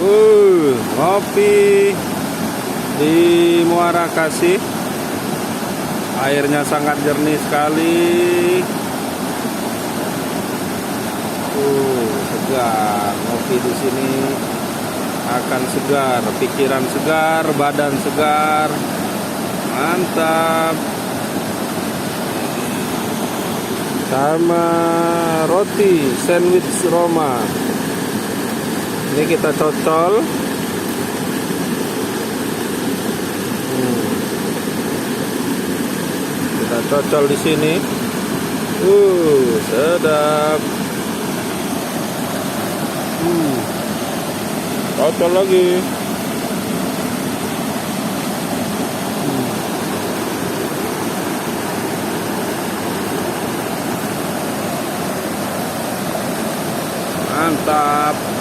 Ngopi di Muara Kasih. Airnya sangat jernih sekali. Segar. Ngopi di sini akan segar, pikiran segar, badan segar. Mantap. Sama roti sandwich Roma. Ini kita cocol. Kita cocol di sini. Sedap. Cocol lagi. Mantap.